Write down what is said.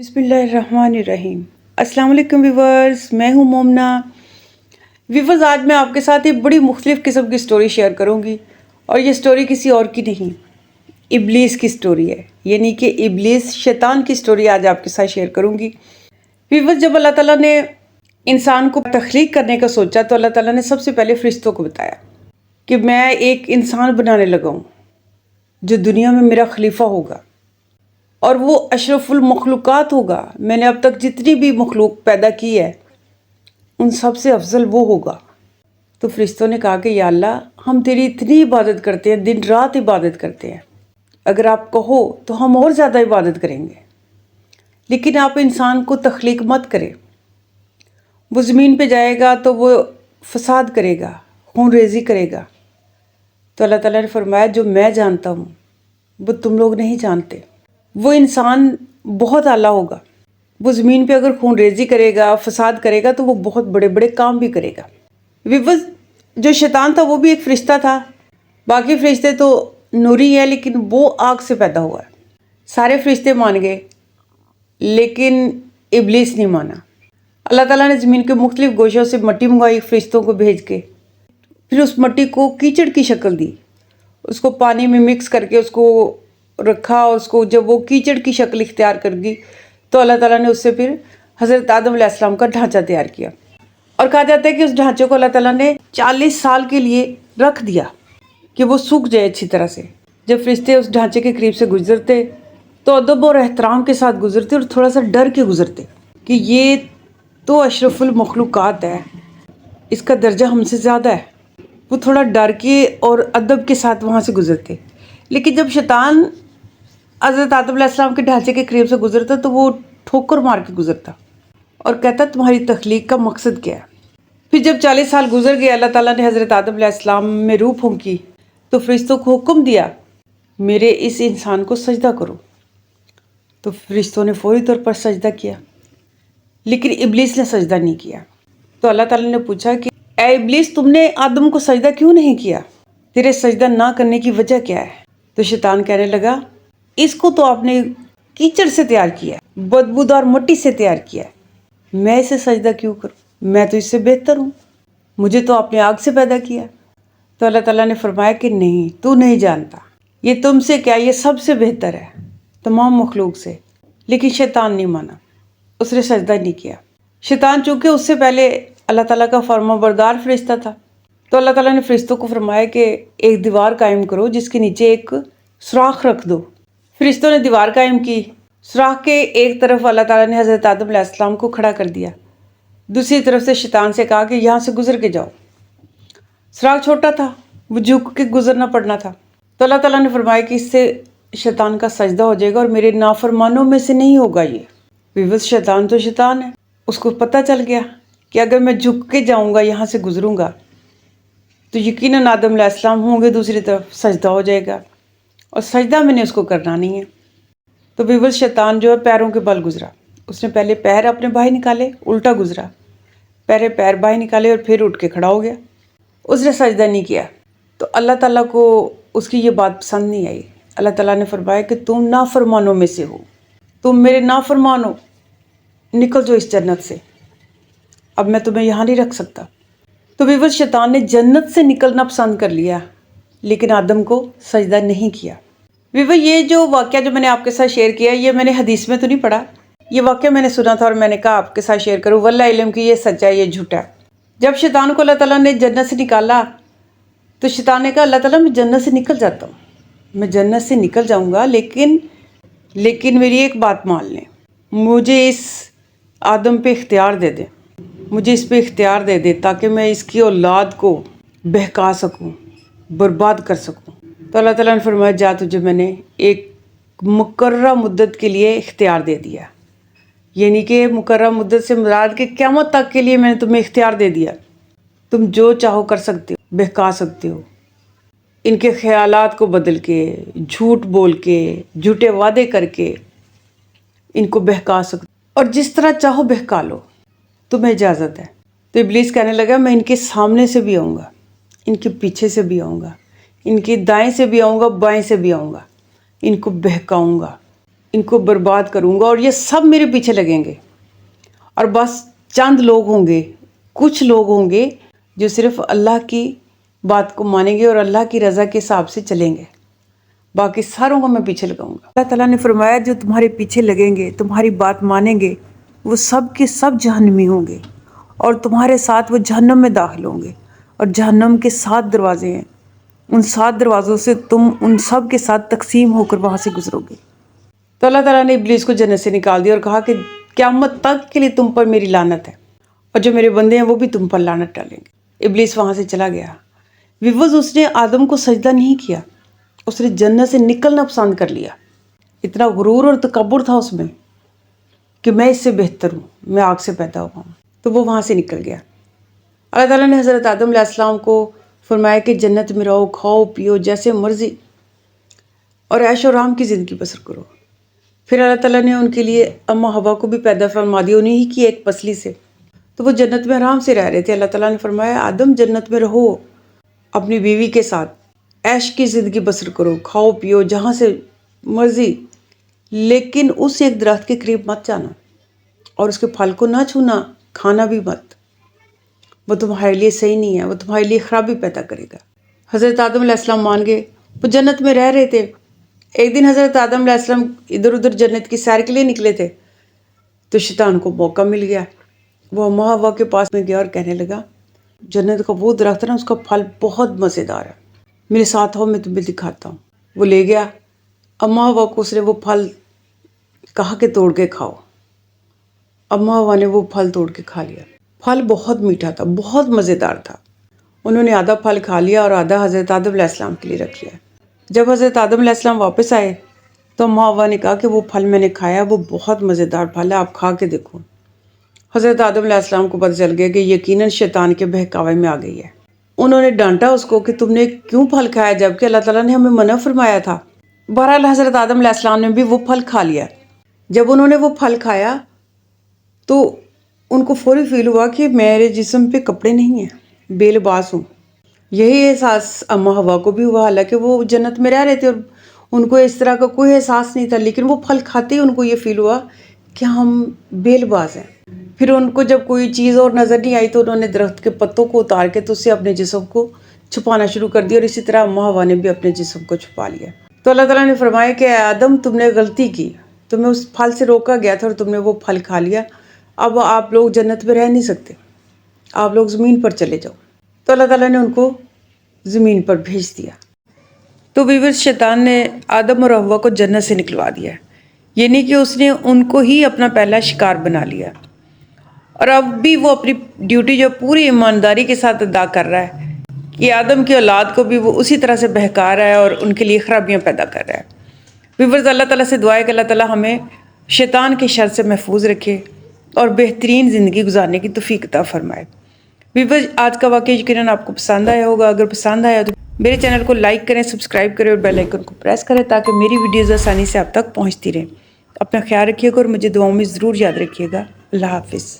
بسم اللہ الرحمن الرحیم۔ السلام علیکم ویورز، میں ہوں مومنہ۔ ویورز، آج میں آپ کے ساتھ ایک بڑی مختلف قسم کی سٹوری شیئر کروں گی، اور یہ سٹوری کسی اور کی نہیں، ابلیس کی سٹوری ہے، یعنی کہ ابلیس شیطان کی سٹوری آج آپ کے ساتھ شیئر کروں گی۔ ویورز، جب اللہ تعالیٰ نے انسان کو تخلیق کرنے کا سوچا تو اللہ تعالیٰ نے سب سے پہلے فرشتوں کو بتایا کہ میں ایک انسان بنانے لگا ہوں جو دنیا میں میرا خلیفہ ہوگا، اور وہ اشرف المخلوقات ہوگا۔ میں نے اب تک جتنی بھی مخلوق پیدا کی ہے ان سب سے افضل وہ ہوگا۔ تو فرشتوں نے کہا کہ یا اللہ، ہم تیری اتنی عبادت کرتے ہیں، دن رات عبادت کرتے ہیں، اگر آپ کہو تو ہم اور زیادہ عبادت کریں گے، لیکن آپ انسان کو تخلیق مت کریں۔ وہ زمین پہ جائے گا تو وہ فساد کرے گا، خون ریزی کرے گا۔ تو اللہ تعالیٰ نے فرمایا جو میں جانتا ہوں وہ تم لوگ نہیں جانتے۔ وہ انسان بہت اعلیٰ ہوگا، وہ زمین پہ اگر خون ریزی کرے گا، فساد کرے گا، تو وہ بہت بڑے بڑے کام بھی کرے گا۔ ویورز، جو شیطان تھا وہ بھی ایک فرشتہ تھا، باقی فرشتے تو نوری ہے، لیکن وہ آگ سے پیدا ہوا ہے۔ سارے فرشتے مان گئے لیکن ابلیس نہیں مانا۔ اللہ تعالیٰ نے زمین کے مختلف گوشوں سے مٹی منگوائی فرشتوں کو بھیج کے، پھر اس مٹی کو کیچڑ کی شکل دی، اس کو پانی میں مکس کر کے اس کو رکھا، اور اس کو جب وہ کیچڑ کی شکل اختیار کر گئی تو اللہ تعالیٰ نے اس سے پھر حضرت آدم علیہ السلام کا ڈھانچہ تیار کیا، اور کہا جاتا ہے کہ اس ڈھانچے کو اللہ تعالیٰ نے 40 سال کے لیے رکھ دیا کہ وہ سوکھ جائے اچھی طرح سے۔ جب فرشتے اس ڈھانچے کے قریب سے گزرتے تو ادب اور احترام کے ساتھ گزرتے، اور تھوڑا سا ڈر کے گزرتے کہ یہ تو اشرف المخلوقات ہے، اس کا درجہ ہم سے زیادہ ہے۔ وہ تھوڑا ڈر کے اور ادب کے ساتھ وہاں سے گزرتے، لیکن جب شیطان حضرت آدم علیہ السلام کے ڈھانچے کے قریب سے گزرتا تو وہ ٹھوکر مار کے گزرتا اور کہتا تمہاری تخلیق کا مقصد کیا ہے۔ پھر جب 40 سال گزر گئے، اللہ تعالیٰ نے حضرت آدم علیہ السلام میں روح پھونکی تو فرشتوں کو حکم دیا میرے اس انسان کو سجدہ کرو۔ تو فرشتوں نے فوری طور پر سجدہ کیا، لیکن ابلیس نے سجدہ نہیں کیا۔ تو اللہ تعالیٰ نے پوچھا کہ اے ابلیس، تم نے آدم کو سجدہ کیوں نہیں کیا؟ تیرے سجدہ نہ کرنے کی وجہ کیا ہے؟ تو شیطان کہنے لگا اس کو تو آپ نے کیچڑ سے تیار کیا ہے، بدبودار مٹی سے تیار کیا ہے، میں اسے سجدہ کیوں کروں؟ میں تو اس سے بہتر ہوں، مجھے تو آپ نے آگ سے پیدا کیا۔ تو اللہ تعالیٰ نے فرمایا کہ نہیں، تو نہیں جانتا، یہ تم سے کیا، یہ سب سے بہتر ہے تمام مخلوق سے۔ لیکن شیطان نہیں مانا، اس نے سجدہ نہیں کیا۔ شیطان چونکہ اس سے پہلے اللہ تعالیٰ کا فرما بردار فرشتہ تھا، تو اللہ تعالیٰ نے فرشتوں کو فرمایا کہ ایک دیوار قائم کرو جس کے نیچے ایک سوراخ رکھ دو۔ فرشتوں نے دیوار قائم کی، سوراخ کے ایک طرف اللہ تعالیٰ نے حضرت آدم علیہ السلام کو کھڑا کر دیا، دوسری طرف سے شیطان سے کہا کہ یہاں سے گزر کے جاؤ۔ سوراخ چھوٹا تھا، وہ جھک کے گزرنا پڑنا تھا۔ تو اللہ تعالیٰ نے فرمایا کہ اس سے شیطان کا سجدہ ہو جائے گا اور میرے نافرمانوں میں سے نہیں ہوگا یہ۔ ویورز، شیطان تو شیطان ہے، اس کو پتہ چل گیا کہ اگر میں جھک کے جاؤں گا، یہاں سے گزروں گا، تو یقیناً آدم علیہ السلام ہوں گے دوسری طرف، سجدہ ہو جائے گا، اور سجدہ میں نے اس کو کرنا نہیں ہے۔ تو ویورز، شیطان جو ہے پیروں کے بل گزرا، اس نے پہلے پیر اپنے باہر نکالے، الٹا گزرا، پہلے پیر باہر نکالے اور پھر اٹھ کے کھڑا ہو گیا، اس نے سجدہ نہیں کیا۔ تو اللہ تعالیٰ کو اس کی یہ بات پسند نہیں آئی۔ اللہ تعالیٰ نے فرمایا کہ تم نافرمانوں میں سے ہو، تم میرے نافرمان ہو، نکل جاؤ اس جنت سے، اب میں تمہیں یہاں نہیں رکھ سکتا۔ تو ویورز، شیطان نے جنت سے نکلنا پسند کر لیا، لیکن آدم کو سجدہ نہیں کیا۔ ویور، یہ جو واقعہ جو میں نے آپ کے ساتھ شیئر کیا، یہ میں نے حدیث میں تو نہیں پڑھا، یہ واقعہ میں نے سنا تھا اور میں نے کہا آپ کے ساتھ شیئر کروں، واللہ علم کی یہ سچا ہے، یہ جھوٹا ہے۔ جب شیطان کو اللہ تعالیٰ نے جنت سے نکالا تو شیطان نے کہا اللہ تعالیٰ میں جنت سے نکل جاتا ہوں، میں جنت سے نکل جاؤں گا، لیکن میری ایک بات مان لیں، مجھے اس آدم پہ اختیار دے دیں، مجھے اس پہ اختیار دے دے تاکہ میں اس کی اولاد کو بہکا سکوں، برباد کر سکوں۔ تو اللہ تعالیٰ نے فرمایا جا، تجھے میں نے ایک مقررہ مدت کے لیے اختیار دے دیا، یعنی کہ مقررہ مدت سے مراد کہ قیامت تک کے لیے میں نے تمہیں اختیار دے دیا، تم جو چاہو کر سکتے ہو، بہکا سکتے ہو، ان کے خیالات کو بدل کے، جھوٹ بول کے، جھوٹے وعدے کر کے ان کو بہکا سکتے ہو، اور جس طرح چاہو بہکا لو، تمہیں اجازت ہے۔ تو ابلیس کہنے لگا میں ان کے سامنے سے بھی آؤں گا، ان کے پیچھے سے بھی آؤں گا، ان کے دائیں سے بھی آؤں گا، بائیں سے بھی آؤں گا، ان کو بہکاؤں گا، ان کو برباد کروں گا اور یہ سب میرے پیچھے لگیں گے، اور بس چند لوگ ہوں گے، کچھ لوگ ہوں گے جو صرف اللہ کی بات کو مانیں گے اور اللہ کی رضا کے حساب سے چلیں گے، باقی ساروں کو میں پیچھے لگاؤں گا۔ اللہ تعالیٰ نے فرمایا جو تمہارے پیچھے لگیں گے، تمہاری بات مانیں گے، وہ سب کے سب جہنمی ہوں گے، اور تمہارے ساتھ وہ جہنم میں داخل ہوں گے، اور جہنم کے 7 دروازے ہیں، ان 7 دروازوں سے تم ان سب کے ساتھ تقسیم ہو کر وہاں سے گزرو گے۔ تو اللہ تعالیٰ نے ابلیس کو جنت سے نکال دیا اور کہا کہ قیامت تک کے لیے تم پر میری لعنت ہے، اور جو میرے بندے ہیں وہ بھی تم پر لعنت ڈالیں گے۔ ابلیس وہاں سے چلا گیا۔ ویورز، اس نے آدم کو سجدہ نہیں کیا، اس نے جنت سے نکلنا پسند کر لیا۔ اتنا غرور اور تکبر تھا اس میں کہ میں اس سے بہتر ہوں، میں آگ سے پیدا ہوا ہوں، تو وہ وہاں سے نکل گیا۔ اللہ تعالیٰ نے حضرت آدم علیہ السلام کو فرمایا کہ جنت میں رہو، کھاؤ پیو جیسے مرضی، اور عیش و آرام کی زندگی بسر کرو۔ پھر اللہ تعالیٰ نے ان کے لیے اماں حوا کو بھی پیدا فرما دیا، انہیں ہی کی ایک پسلی سے، تو وہ جنت میں آرام سے رہ رہے تھے۔ اللہ تعالیٰ نے فرمایا آدم جنت میں رہو، اپنی بیوی کے ساتھ عیش کی زندگی بسر کرو، کھاؤ پیو جہاں سے مرضی، لیکن اس ایک درخت کے قریب مت جانا اور اس کے پھل کو نہ چھونا، کھانا بھی مت، وہ تمہارے لیے صحیح نہیں ہے، وہ تمہارے لیے خرابی پیدا کرے گا۔ حضرت آدم علیہ السلام مان گئے، وہ جنت میں رہ رہے تھے۔ ایک دن حضرت آدم علیہ السلام ادھر ادھر جنت کی سیر کے لیے نکلے تھے، تو شیطان کو موقع مل گیا، وہ اماں حوا کے پاس میں گیا اور کہنے لگا جنت کا وہ درخت ہے نا، اس کا پھل بہت مزیدار ہے، میرے ساتھ ہو، میں تمہیں دکھاتا ہوں۔ وہ لے گیا اماں حوا کو، اس نے وہ پھل کہا کہ توڑ کے کھاؤ۔ اماں حوا نے وہ پھل توڑ کے کھا لیا۔ پھل بہت میٹھا تھا، بہت مزیدار تھا۔ انہوں نے آدھا پھل کھا لیا اور آدھا حضرت آدم علیہ السلام کے لیے رکھ لیا۔ جب حضرت آدم علیہ السلام واپس آئے تو اماں حوا نے کہا کہ وہ پھل میں نے کھایا، وہ بہت مزیدار پھل ہے، آپ کھا کے دیکھو۔ حضرت آدم علیہ السلام کو پتہ چل گیا کہ یقیناً شیطان کے بہکاوے میں آ گئی ہے۔ انہوں نے ڈانٹا اس کو کہ تم نے کیوں پھل کھایا جبکہ اللہ تعالیٰ نے ہمیں منع فرمایا تھا۔ بہرحال حضرت آدم علیہ السلام نے بھی وہ پھل کھا لیا۔ جب انہوں نے وہ پھل کھایا تو ان کو فوری فیل ہوا کہ میرے جسم پہ کپڑے نہیں ہیں، بے لباس ہوں۔ یہی احساس اماں حوا کو بھی ہوا، حالانکہ وہ جنت میں رہ رہے تھے اور ان کو اس طرح کا کوئی احساس نہیں تھا، لیکن وہ پھل کھاتے ہی ان کو یہ فیل ہوا کہ ہم بے لباس ہیں۔ پھر ان کو جب کوئی چیز اور نظر نہیں آئی تو انہوں نے درخت کے پتوں کو اتار کے تو اس سے اپنے جسم کو چھپانا شروع کر دیا، اور اسی طرح اماں حوا نے بھی اپنے جسم کو چھپا لیا۔ تو اللہ تعالیٰ نے فرمایا کہ اے آدم تم نے غلطی کی، تمہیں اس پھل سے روکا گیا تھا اور تم نے وہ پھل کھا لیا، اب آپ لوگ جنت میں رہ نہیں سکتے، آپ لوگ زمین پر چلے جاؤ۔ تو اللہ تعالیٰ نے ان کو زمین پر بھیج دیا۔ تو ویورز، شیطان نے آدم اور حوا کو جنت سے نکلوا دیا، یعنی کہ اس نے ان کو ہی اپنا پہلا شکار بنا لیا، اور اب بھی وہ اپنی ڈیوٹی جو پوری ایمانداری کے ساتھ ادا کر رہا ہے کہ آدم کی اولاد کو بھی وہ اسی طرح سے بہکا رہا ہے اور ان کے لیے خرابیاں پیدا کر رہا ہے۔ ویورز، اللہ تعالیٰ سے دعا ہے کہ اللہ تعالیٰ ہمیں شیطان کے شر سے محفوظ رکھے اور بہترین زندگی گزارنے کی توفیق عطا فرمائے۔ ویورز، آج کا واقعہ یقیناً آپ کو پسند آیا ہوگا۔ اگر پسند آیا تو میرے چینل کو لائک کریں، سبسکرائب کریں اور بیل آئیکن کو پریس کریں تاکہ میری ویڈیوز آسانی سے آپ تک پہنچتی رہیں۔ اپنا خیال رکھیے گا اور مجھے دعاؤں میں ضرور یاد رکھیے گا۔ اللہ حافظ۔